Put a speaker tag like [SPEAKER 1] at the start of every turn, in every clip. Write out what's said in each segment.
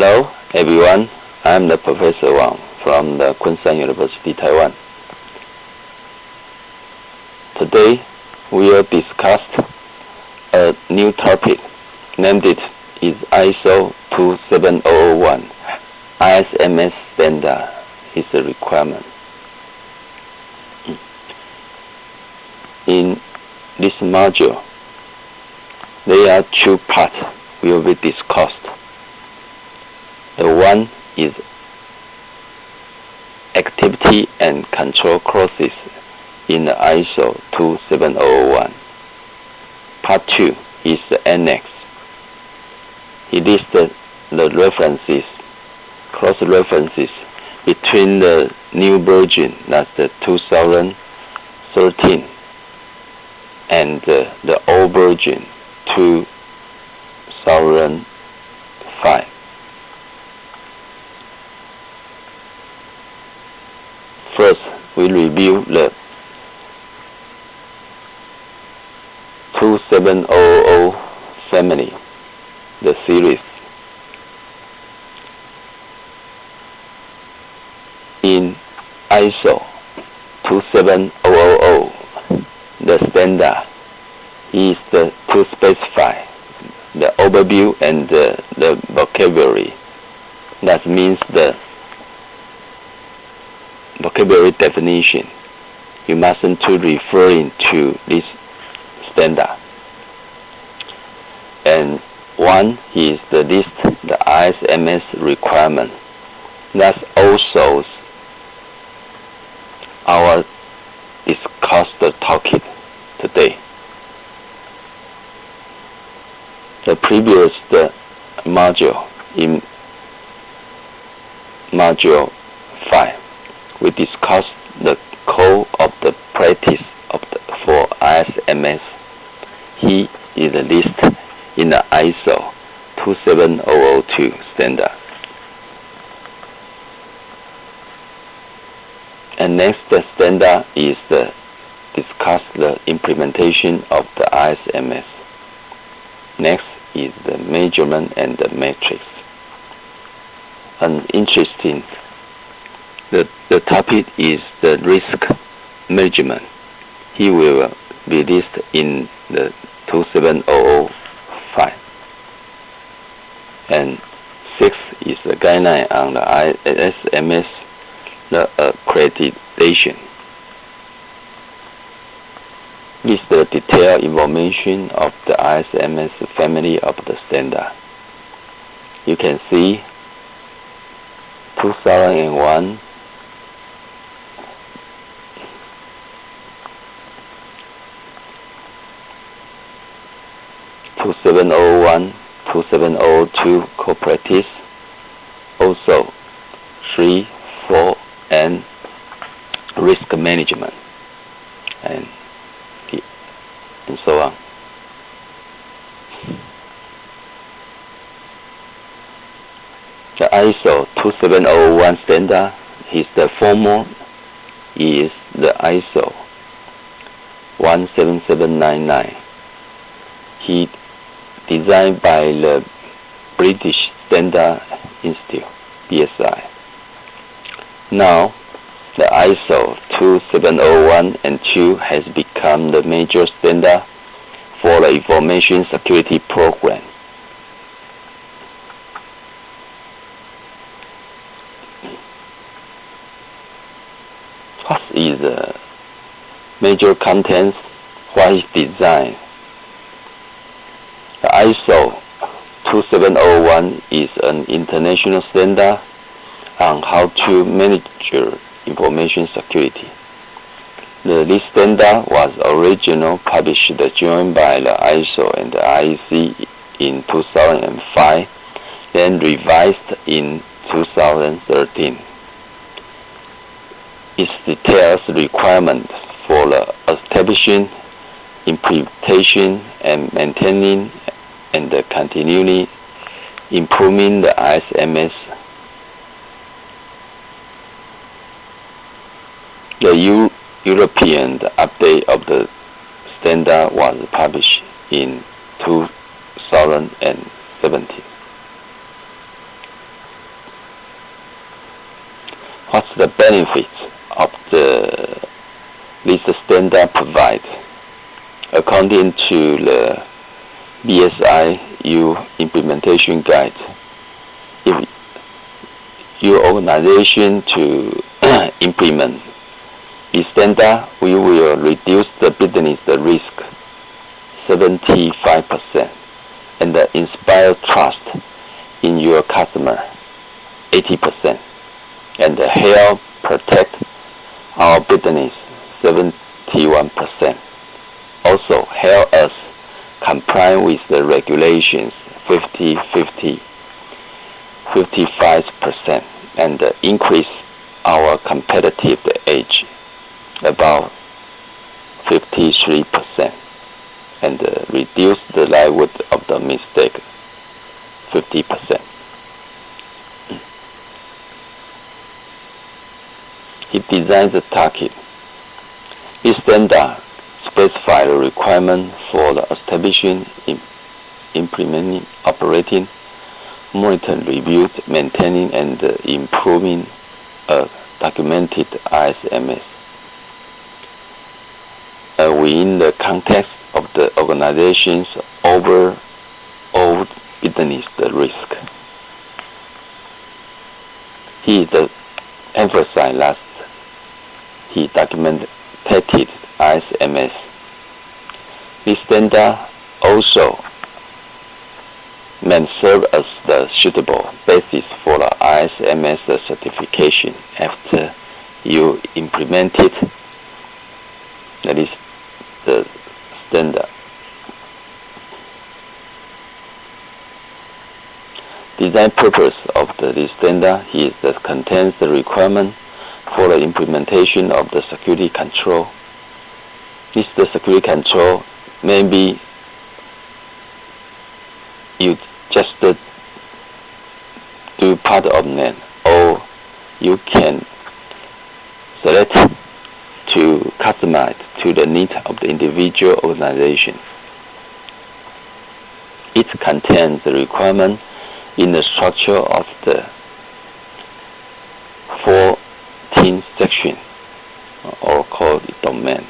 [SPEAKER 1] Hello, everyone. I'm the Professor Wang from the Kunshan University, Taiwan. Today, we will discuss a new topic, named it is ISO27001 ISMS Standard is a requirement. In this module, there are two parts will be discussed. The one is activity and control clauses in the ISO 27001. Part 2 is the annex. It lists the references, cross-references between the new version, that's the 2013, and the old version, 2005. First, we review the 2700 family, the series. In ISO 27000, the standard is to specify the overview and the vocabulary. That means the vocabulary definition. You mustn't to referring to this standard. And one is the list, the ISMS requirement. That's also our discussed topic today. The previous module, in module 5, we discussed the code of the practice for ISMS. He is listed in the ISO 27002 standard. And next, the standard is discuss the implementation of the ISMS. Next is the measurement and the metrics. And interesting, the topic is the risk management. He will be listed in the 27005. And 6 is the guideline on the ISMS, the accreditation. This is the detailed information of the ISMS family of the standard. You can see 2001, 2701, 2702 core practice, also 3, 4, and risk management, and so on. The ISO 2701 standard, the formal is the ISO 17799. He designed by the British Standard Institute, BSI. Now, the ISO 2701 and 2 has become the major standard for the information security program. What is the major contents? What is design? The ISO 2701 is an international standard on how to manage information security. This standard was originally published joined by the ISO and the IEC in 2005, then revised in 2013. Its details requirements for the establishing, implementation, and maintaining, and continually improving the ISMS. The European update of the standard was published in 2017. What's the benefits of this standard provide? According to the BSIU implementation guide, if your organization to implement the standard, we will reduce the business risk 75% and inspire trust in your customer 80%, and help protect our business 71%. Also help us comply with the regulations 55%, and increase our competitive edge about 53%, and reduce the likelihood of the mistake 50%. He designed the target. This standard specifies the requirement for the establishing, implementing, operating, monitoring, reviewing, maintaining, and improving a documented ISMS within the context of the organization's overall business risk. He emphasized that he documented ISMS. This standard also may serve as the suitable basis for the ISMS certification after you implement it. That is the standard. Design purpose of this standard is that contains the requirement for the implementation of the security control. This the security control maybe you just do part of them, or you can select to customize to the needs of the individual organization. It contains the requirement in the structure of the 14 section, or called domain.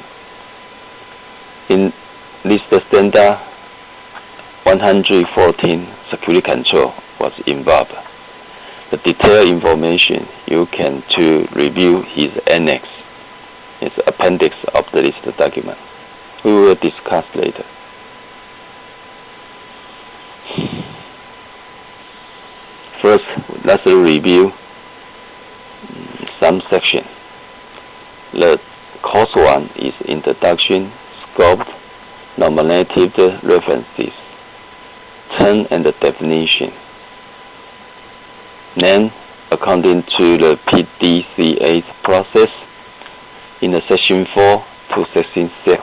[SPEAKER 1] In this standard, 114 security control was involved. The detailed information you can to review his annex, his appendix of the list document. We will discuss later. First, let's review some section. The course 1 is introduction, scope, nominative references, term and definition. Then, according to the PDCA process, in the section 4 to section 6,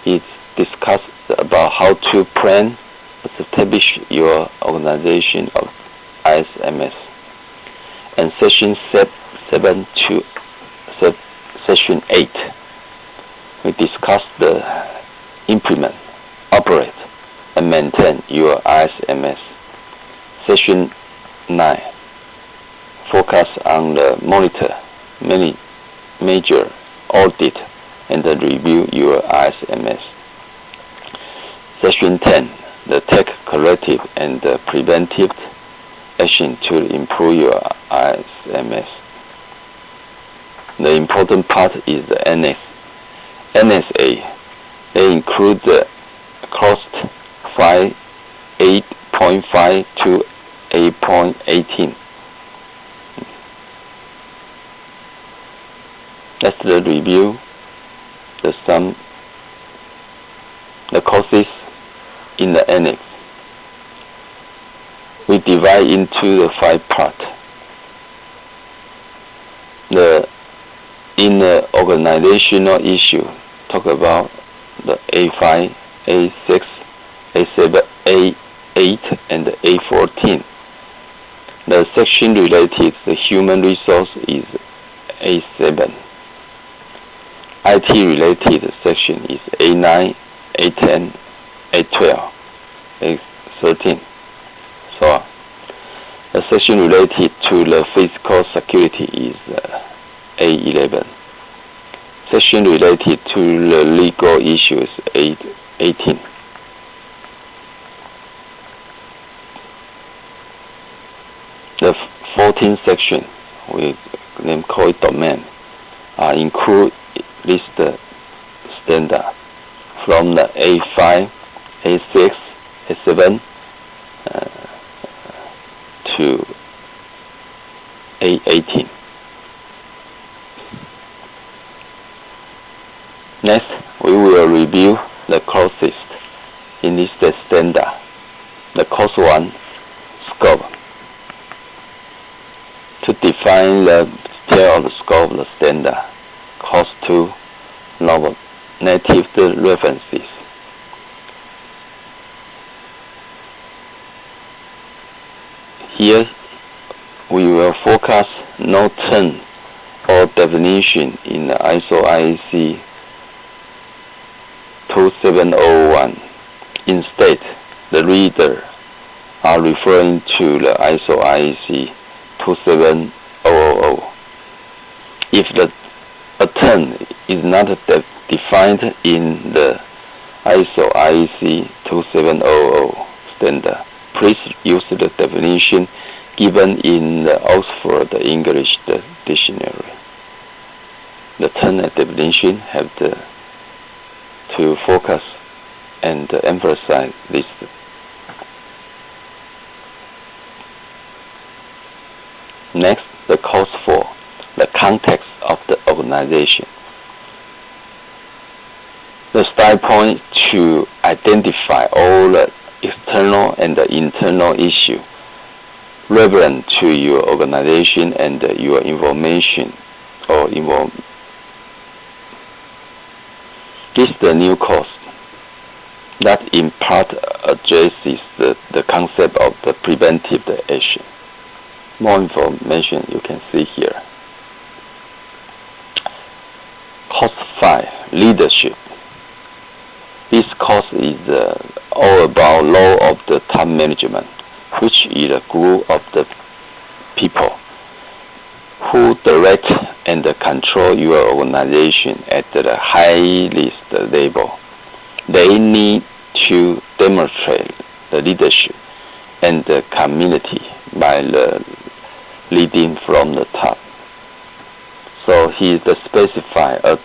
[SPEAKER 1] it discussed about how to plan, establish your organization of ISMS. And section 7 to section 8, we discussed the implement, operate, and maintain your ISMS. Section 9 focus on the monitor, major audit, and review your ISMS. Section 10, the take corrective and preventive action to improve your ISMS. The important part is the annex. Annex A. They include the cost 8.5 to 8.18. Let's review the courses in the annex. We divide into the 5 parts. In the organizational issue, talk about the A5, A6, A7, A8, and A14. The section related to human resource is A7. IT related section is A9, A10, A12, A13. So The section related to the physical security is A11. Section related to the legal issues 18. The 14th section, we call it domain, include list standard from the A5, A6, A7 to A18. Next, we will review the courses in this standard. The course 1, scope. To define the detail of the scope of the standard. Course 2, normative references. Here, we will focus no term or definition in the ISO IEC 27001. Instead, the reader are referring to the ISO IEC 27000. If a term is not defined in the ISO IEC 2700 standard, please use the definition given in the Oxford English Dictionary. The term and definition have to focus and emphasize this. Next, the course 4, the context of the organization. The start point to identify all the external and the internal issues relevant to your organization and your information or involvement. This is the new course that in part addresses the concept of the preventive action. More information you can see here. Course 5, leadership. This course is all about law of the top management, which is a group of the people who direct and control your organization at the highest level. They need to demonstrate the leadership and the community by the leading from the top. So he specifies a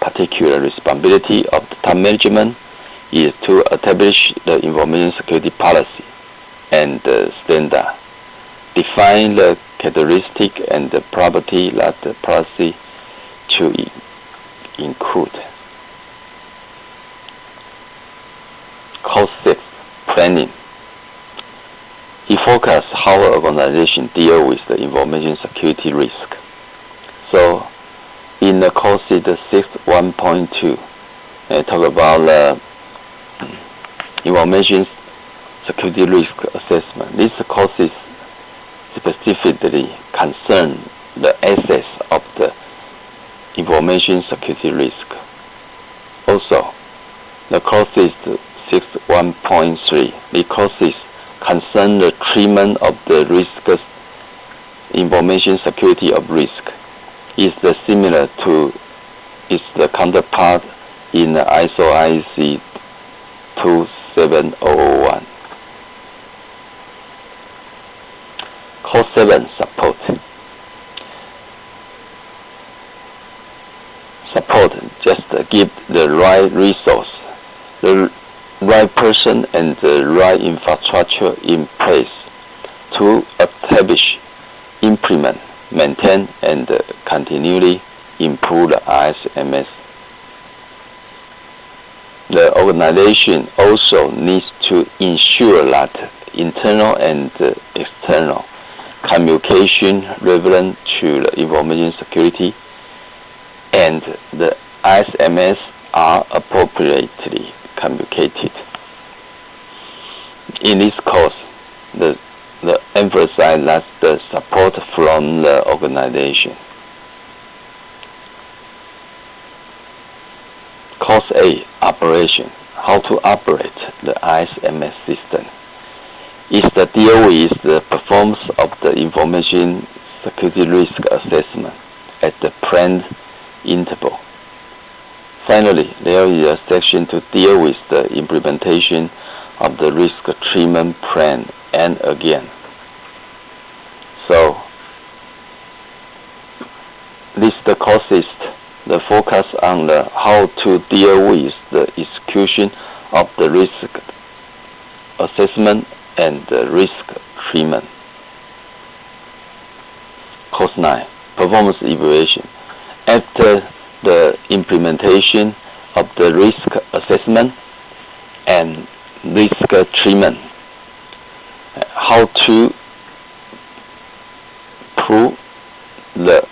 [SPEAKER 1] particular responsibility of the top management is to establish the information security policy and the standard, define the characteristic and the property that the policy to include. Course 6, planning. He focuses how an organization deals with the information security risk. So, in the course 6.1.2, I talk about the information security risk assessment. This course is specifically concern the access of the information security risk. Also, the course is 6.1.3. The courses concern the treatment of the risk, information security of risk. Is similar to the counterpart in the ISO IEC 27001. Course 7, support. Support just give the right resource, the right person and the right infrastructure in place to establish, implement, maintain and continually improve the ISMS. The organization also needs to ensure that internal and external communication relevant to the information security and the ISMS are appropriately communicated. In this course, the emphasis that the support from the organization. Course A, operation. How to operate the ISMS system. Is the deal with the performance of the information security risk assessment at the planned interval. Finally, there is a section to deal with the implementation of the risk treatment plan and again. So, this the courses the focus on the how to deal with the execution of the risk assessment and the risk treatment. Course 9, Performance Evaluation. After the implementation of the risk assessment and risk treatment, how to prove the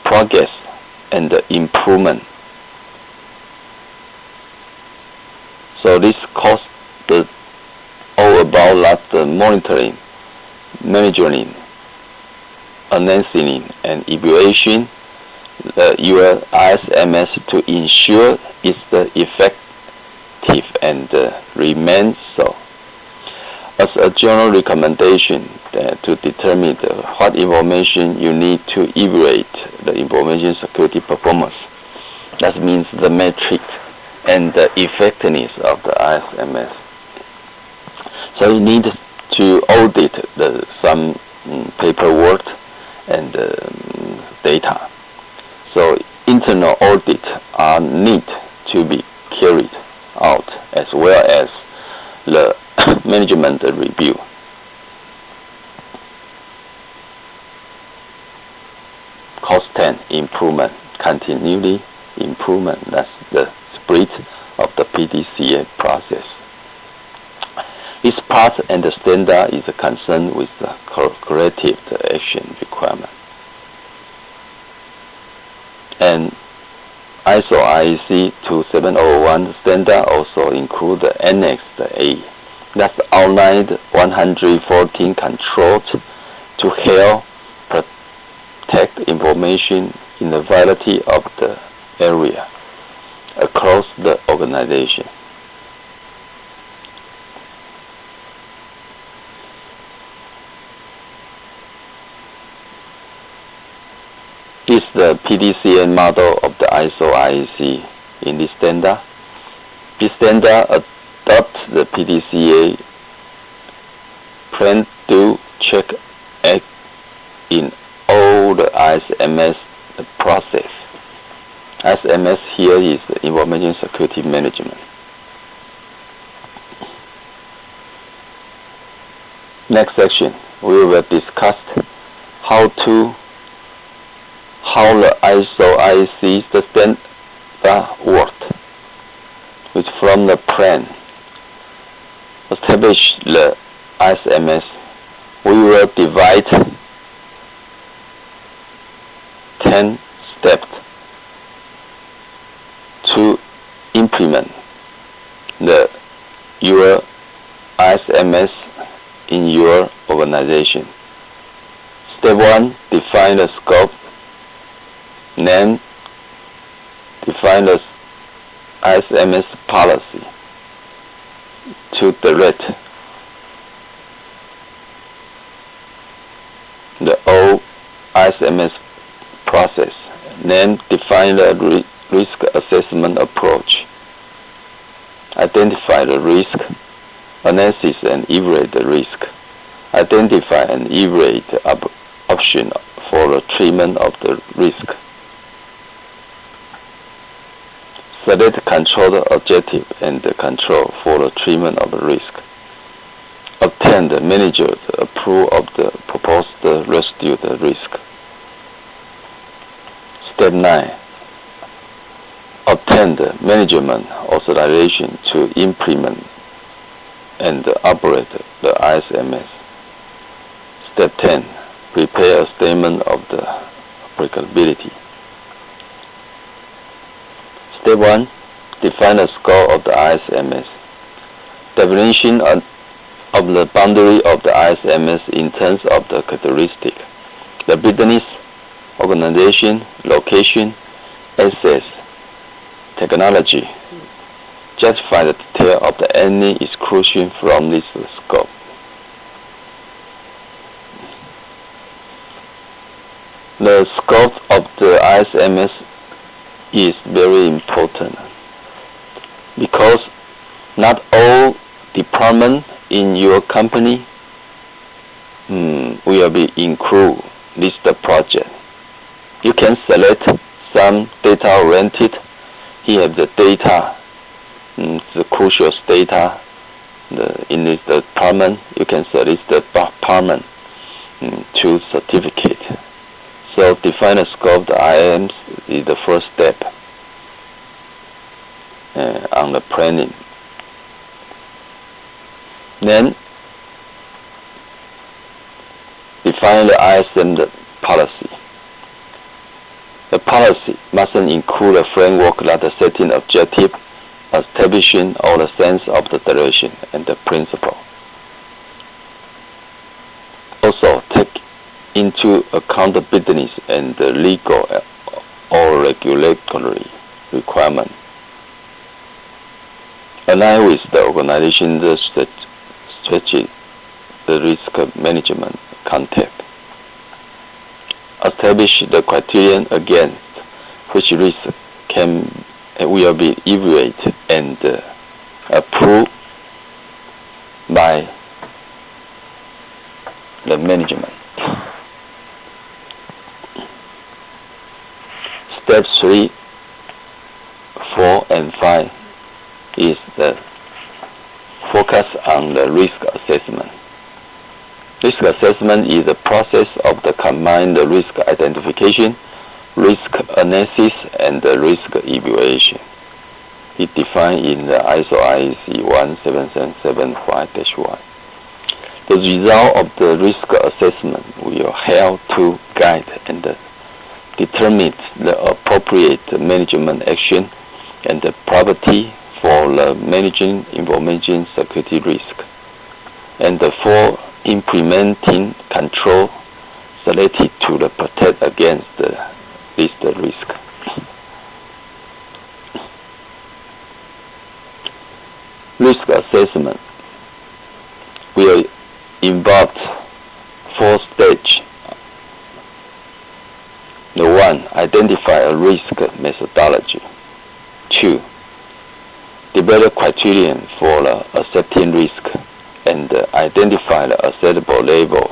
[SPEAKER 1] progress and the improvement. So this course is all about the monitoring, measuring, analyzing, and evaluation your ISMS to ensure it's effective and remains so. As a general recommendation to determine what information you need to evaluate the information security performance. That means the metric and the effectiveness of the ISMS. So you need to audit some paperwork and data. So internal audits are need to be carried out as well as the management review. Course 10, Improvement. Continually improvement. That's the spirit of the PDCA process. This part and the standard is concerned with the corrective action requirement. And ISO IEC27001 standard also include the Annex A. That's outlined 114 controls to help protect information in a variety of the area across the organization. Is the PDCA model of the ISO IEC in this standard. This standard adopts the PDCA plan, do, check, act in all the ISMS process. ISMS here is Information Security Management. Next section, we will discuss how the ISO IEC standard worked, which from the plan establish the ISMS. We will divide 10 steps to implement your ISMS in your organization. Step 1, define the scope. Then define the ISMS policy to direct the whole ISMS process. Then define the risk assessment approach. Identify the risk, analysis and evaluate the risk. Identify and evaluate the option for the treatment of the risk. Select control objective and the control for the treatment of the risk. Obtain the manager's approval of the proposed residue risk. Step 9. Obtain the management authorization to implement and operate the ISMS. Step 10. Prepare a statement of the applicability. Step 1. Define the scope of the ISMS. Definition of the boundary of the ISMS in terms of the characteristic, the business, organization, location, access, technology. Justify the detail of any exclusion from this scope. The scope of the ISMS is very important because not all departments in your company will be include this project. You can select some data-oriented. Here the data, the crucial data in this department. You can select the department to certificate. So define the scope. The IMs is the first step on the planning. Then define the ISM policy. The policy mustn't include a framework that is setting objective, establishing or the sense of the direction and the principle. Also take into account the business and the legal or regulatory requirement. Align with the organization's strategy, the risk management concept. Establish the criterion against which risk will be evaluated and approved by the management. Steps 3, 4, and 5 is the focus on the risk assessment. Risk assessment is the process of the combined risk identification, risk analysis, and the risk evaluation. It defined in the ISO 27001 The result of the risk assessment will help to guide and determine the appropriate management action and the priority for the managing information security risk, and for implementing control selected to protect against this risk. Risk assessment will involve 4 stages. The 1, identify a risk methodology. 2, develop criterion for accepting risk and identify the acceptable level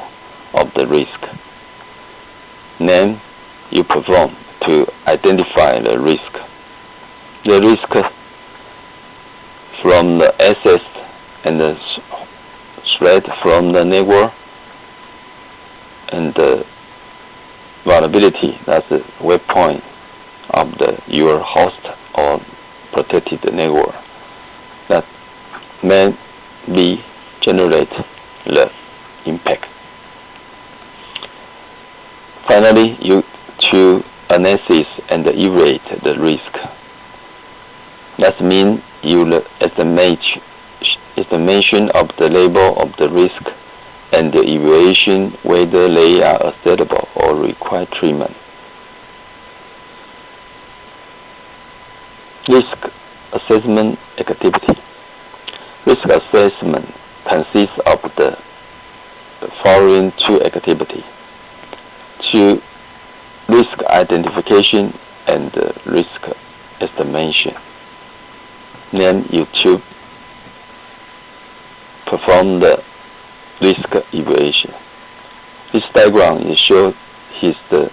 [SPEAKER 1] of the risk. Then you perform to identify the risk. The risk from the access and the threat from the network, and the vulnerability, that's the web point of your host or protected network that may be generate the impact. Finally, you to analysis and evaluate the risk. That means you estimation of the level of the risk and the evaluation whether they are acceptable or require treatment. Risk assessment activity. Risk assessment consists of the following 2 activities: 2, risk identification and risk estimation. Then you 2, perform the risk evaluation. This diagram shows the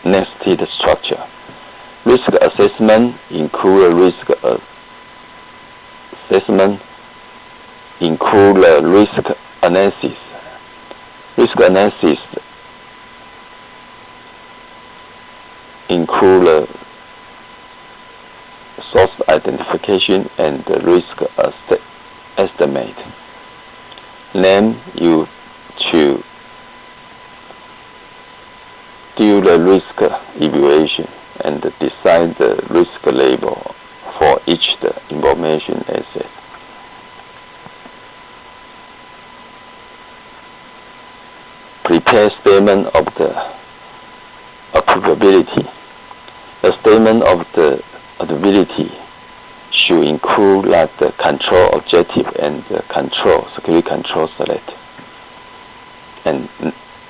[SPEAKER 1] nested structure. Risk assessment include risk assessment, include risk analysis. Risk analysis include source identification and risk estimate. Then you to do the risk evaluation and decide the risk level for each the information asset. Prepare statement of the approvability. The statement of the approvability should include the control objective and the security control select, and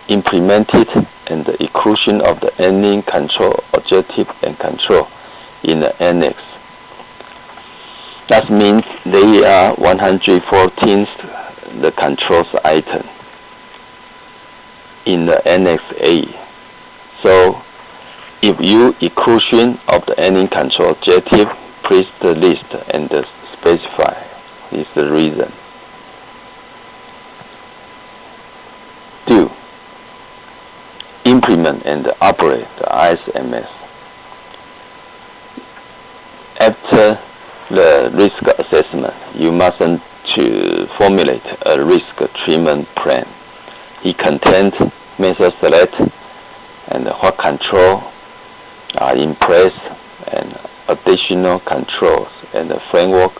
[SPEAKER 1] implemented and the inclusion of the ending control objective and control in the annex. That means they are 114th the controls item in the annex A. So if you inclusion of the ending control objective, please the list and specify is the reason. 2. Implement and operate the ISMS. After the risk assessment, you mustn't to formulate a risk treatment plan. It contains method select and what control are in place and additional controls and the framework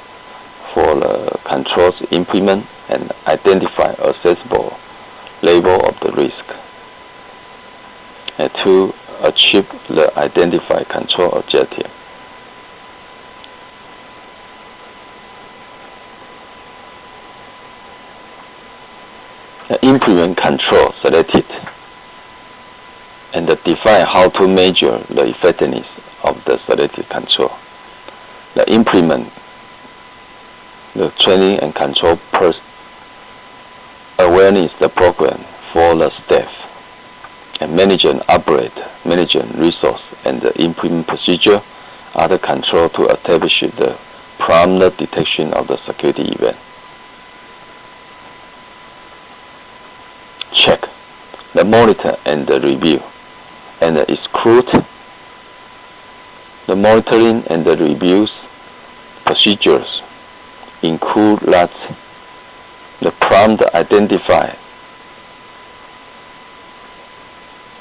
[SPEAKER 1] for the controls implement and identify accessible level of the risk and to achieve the identified control objective. The implement control selected and define how to measure the effectiveness of the selected control. The implement the training and control awareness the program for the staff and manage and operate, manage resource and the implement procedure are the control to establish the prompt detection of the security event. Check the monitor and the review and exclude the monitoring and the reviews procedures include that the prompt identify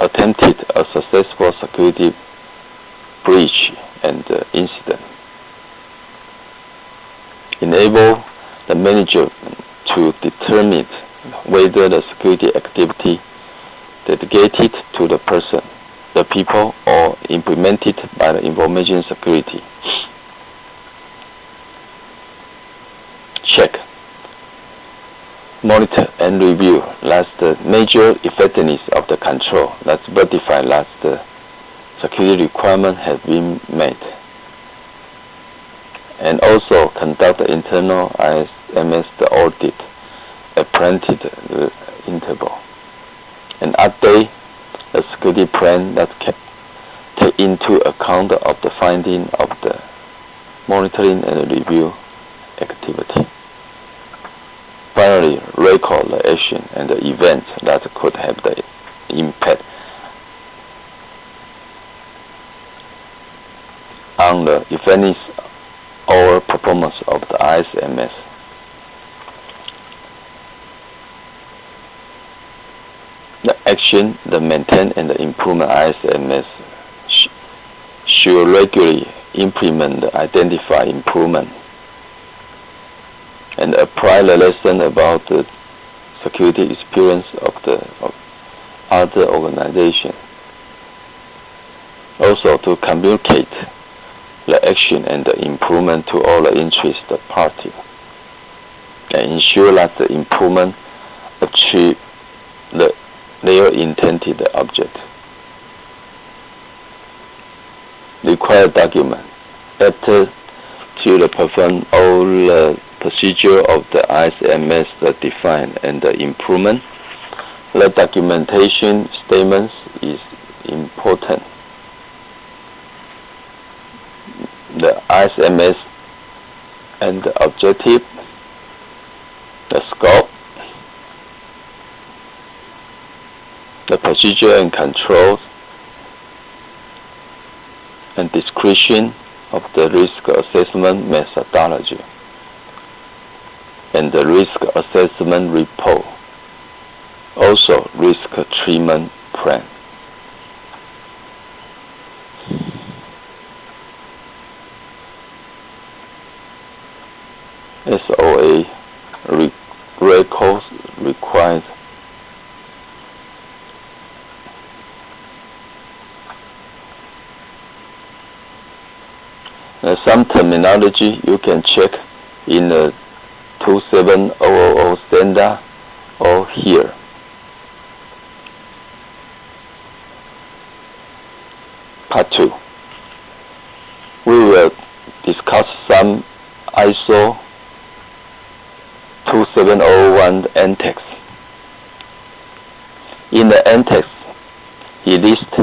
[SPEAKER 1] attempted a successful security breach and incident. Enable the manager to determine whether the security activity dedicated to the person, the people, or implemented by the information security. Check, monitor, and review that the major effectiveness of the control. Let's verify that the security requirement has been met. And also conduct the internal ISMS audit at planted interval. And update the security plan that can take into account of the finding of the monitoring and review activity. Finally, record the action and the events that could have the impact on the effectiveness or performance of the ISMS. The action, the maintain and the improvement ISMS should regularly implement the identify improvement and apply the lesson about the security experience of other organizations. Also to communicate the action and the improvement to all the interested parties and ensure that the improvement achieve their intended object. Required document. After to perform all the procedure of the ISMS define and the improvement, the documentation statements is important. The ISMS and the objective, the scope, the procedure and controls, and description of the risk assessment methodology, and the risk assessment report, also risk treatment plan. SOA records required. Some terminology you can check in the 27001 standard or here. Part 2. We will discuss some ISO27001 annex. In the annex, he lists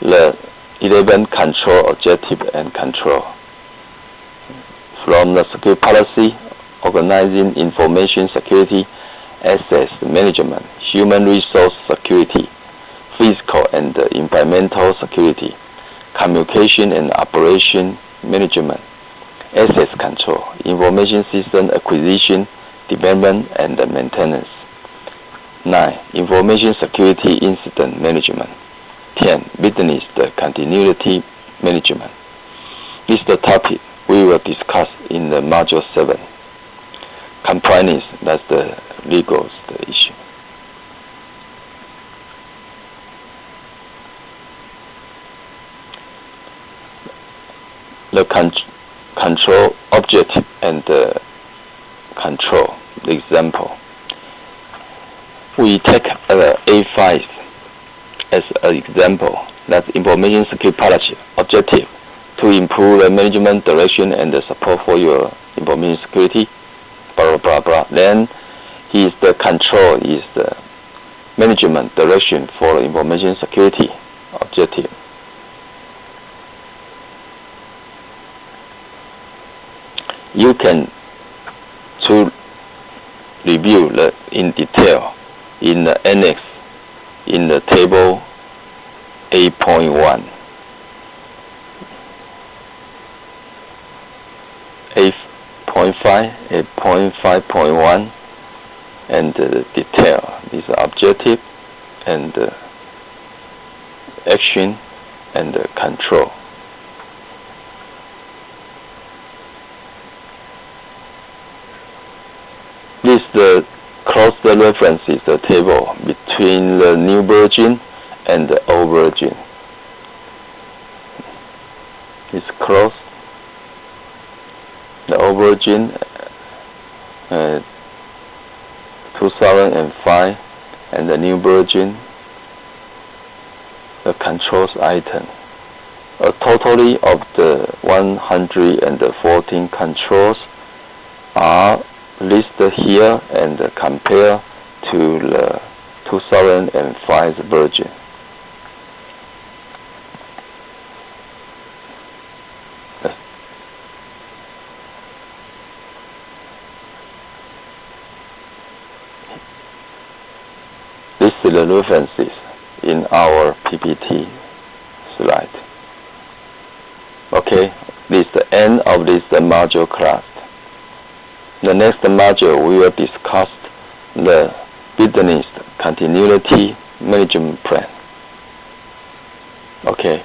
[SPEAKER 1] the 11 control objective and control. From the security policy, organizing information security, asset management, human resource security, physical and environmental security, communication and operation management, asset control, information system acquisition, development and maintenance. 9. Information security incident management. 10. Business continuity management. This is the topic we will discuss in the Module 7. Compliance, that's the legal issue. The control object and the control. The example. We take A5 as an example. That's information security policy objective to improve the management direction and the support for your information security. Blah blah blah. Then the control is the management direction for information security objective. You can to review in detail in the annex in the table 8.1, 8.5, 8.5.1, and the detail is objective and action and control. This cross the references the table between the new version and the old version. It's cross the old version 2005 and the new version, the controls item. A totally of the 114 controls are listed here and compare to the 2005 version. This is the references in our PPT slide. Okay, this is the end of this module class. The next module we will discuss the business continuity management plan. Okay.